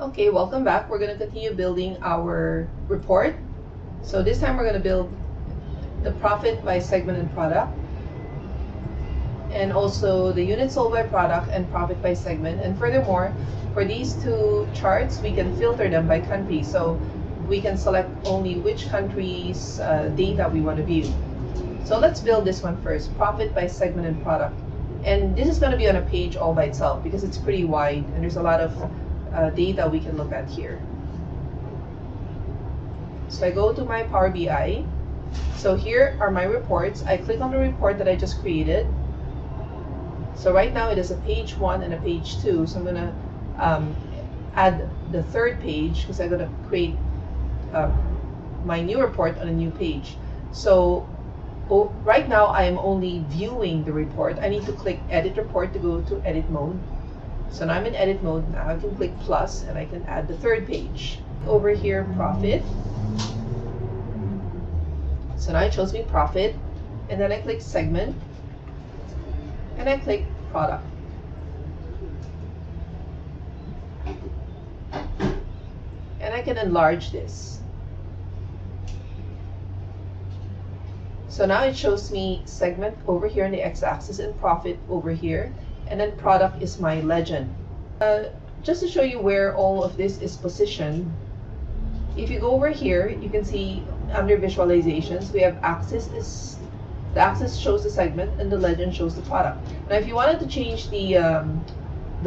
Okay, welcome back. We're going to continue building our report. So this time we're going to build the profit by segment and product, and also the units sold by product and profit by segment. And furthermore, for these two charts, we can filter them by country. So we can select only which country's data we want to view. So let's build this one first, profit by segment and product. And this is going to be on a page all by itself because it's pretty wide and there's a lot of data we can look at here. So I go to my Power BI. So here are my reports. I click on the report that I just created. So right now it is a page 1 and a page 2. So I'm going to add the third page because I'm going to create my new report on a new page. So right now I am only viewing the report. I need to click Edit Report to go to edit mode. So now I'm in edit mode. Now I can click plus and I can add the third page. Over here, profit. So now it shows me profit. And then I click segment. And I click product. And I can enlarge this. So now it shows me segment over here on the x-axis and profit over here. And then product is my legend. Just to show you where all of this is positioned, if you go over here, you can see under visualizations, we have axis the axis shows the segment and the legend shows the product. Now if you wanted to change the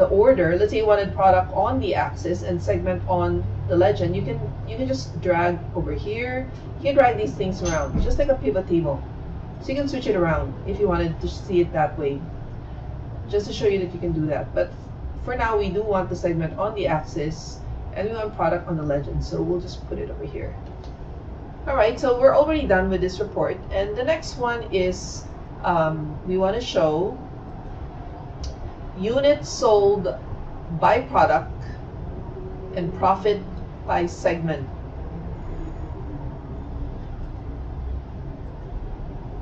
order, let's say you wanted product on the axis and segment on the legend, you can just drag over here. You can drag these things around, just like a pivot table. So you can switch it around if you wanted to see it that way. Just to show you that you can do that. But for now, we do want the segment on the axis and we want product on the legend. So we'll just put it over here. All right, so we're already done with this report. And the next one is we want to show units sold by product and profit by segment.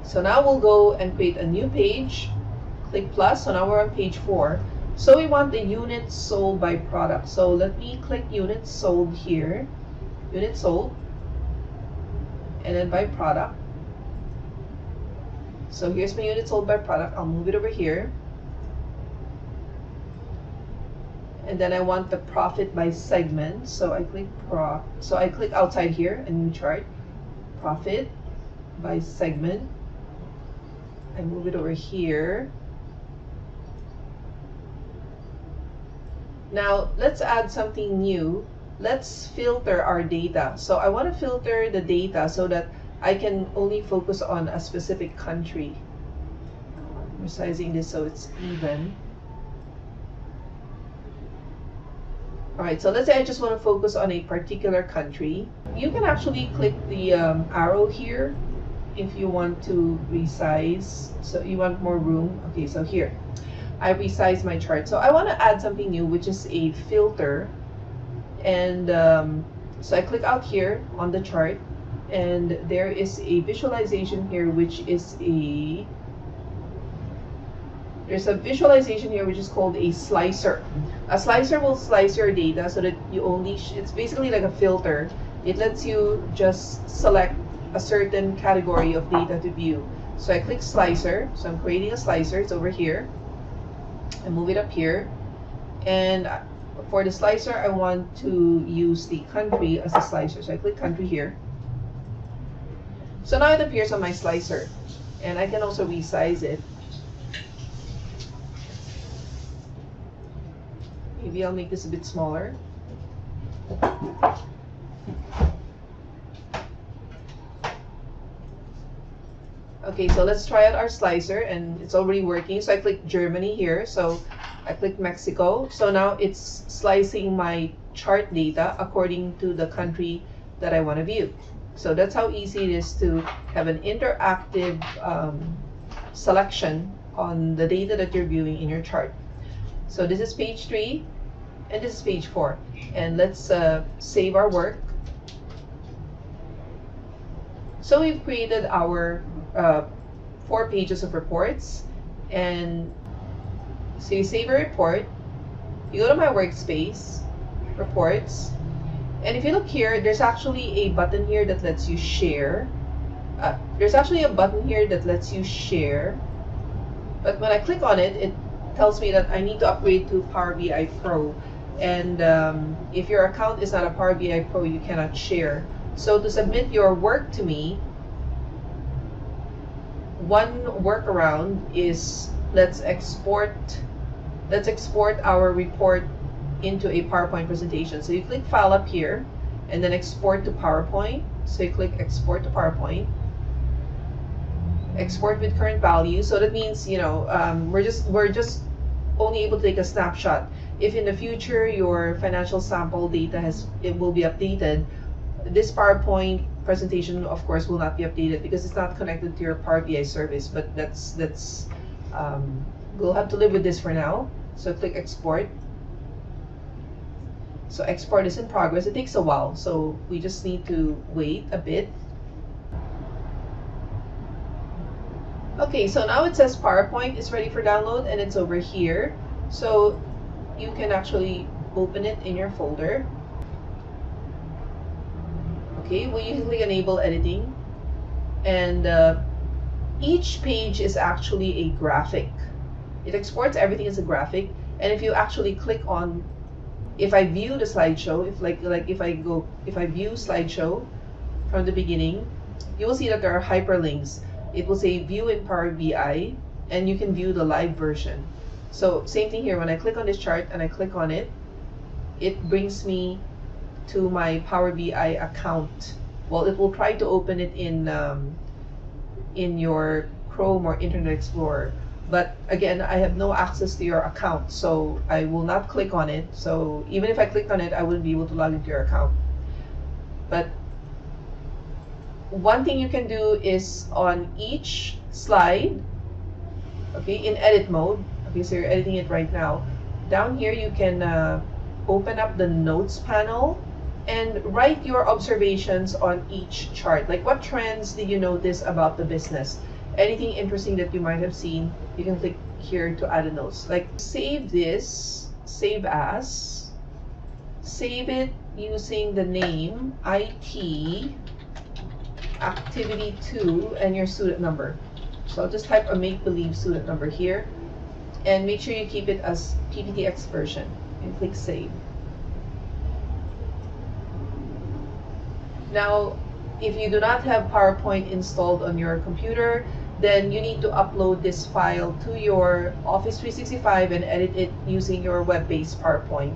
So now we'll go and create a new page. Click plus, so now we're on page 4. So we want the units sold by product. So let me click units sold here, units sold, and then by product. So here's my units sold by product. I'll move it over here. And then I want the profit by segment. So I click outside here, a new chart, profit by segment. I move it over here. Now, let's add something new. Let's filter our data. So I want to filter the data so that I can only focus on a specific country. I'm resizing this so it's even. All right, so let's say I just want to focus on a particular country. You can actually click the arrow here if you want to resize. So you want more room. Okay, so here. I resize my chart. So I want to add something new, which is a filter. And so I click out here on the chart, and there is a visualization here, which is there's a visualization here which is called a slicer. A slicer will slice your data so that you only, it's basically like a filter. It lets you just select a certain category of data to view. So I click slicer. So I'm creating a slicer. It's over here. I move it up here, and for the slicer I want to use the country as a slicer, so I click country here. So now it appears on my slicer, and I can also resize it. Maybe I'll make this a bit smaller. Okay, so let's try out our slicer, and it's already working. So I click Germany here, so I click Mexico. So now it's slicing my chart data according to the country that I want to view. So that's how easy it is to have an interactive selection on the data that you're viewing in your chart. So this is page 3, and this is page 4. And let's save our work. So we've created our 4 pages of reports, and so you save a report, you go to my workspace, reports. And if you look here, there's actually a button here that lets you share. But when I click on it, it tells me that I need to upgrade to Power BI Pro. And if your account is not a Power BI Pro, you cannot share. So to submit your work to me, one workaround is let's export our report into a PowerPoint presentation. So you click File up here, and then Export to PowerPoint. So you click Export to PowerPoint. Export with current value. So that means, you know, we're just only able to take a snapshot. If in the future your financial sample data will be updated, this PowerPoint presentation, of course, will not be updated because it's not connected to your Power BI service. But we'll have to live with this for now. So click Export. So export is in progress. It takes a while, so we just need to wait a bit. Okay, so now it says PowerPoint is ready for download, and it's over here. So you can actually open it in your folder. Okay, well, you can click Enable Editing, and each page is actually a graphic. It exports everything as a graphic, and if you actually click on, if I view the slideshow, if I view slideshow from the beginning, you will see that there are hyperlinks. It will say View in Power BI, and you can view the live version. So same thing here. When I click on this chart and I click on it, it brings me to my Power BI account. Well, it will try to open it in your Chrome or Internet Explorer. But again, I have no access to your account, so I will not click on it. So even if I clicked on it, I wouldn't be able to log into your account. But one thing you can do is on each slide, okay, in edit mode, okay, so you're editing it right now, down here you can open up the notes panel and write your observations on each chart. Like, what trends did you notice about the business? Anything interesting that you might have seen, you can click here to add a notes. Like, save this, save as, save it using the name IT Activity 2 and your student number. So I'll just type a make-believe student number here, and make sure you keep it as PPTX version, and click Save. Now, if you do not have PowerPoint installed on your computer, then you need to upload this file to your Office 365 and edit it using your web-based PowerPoint.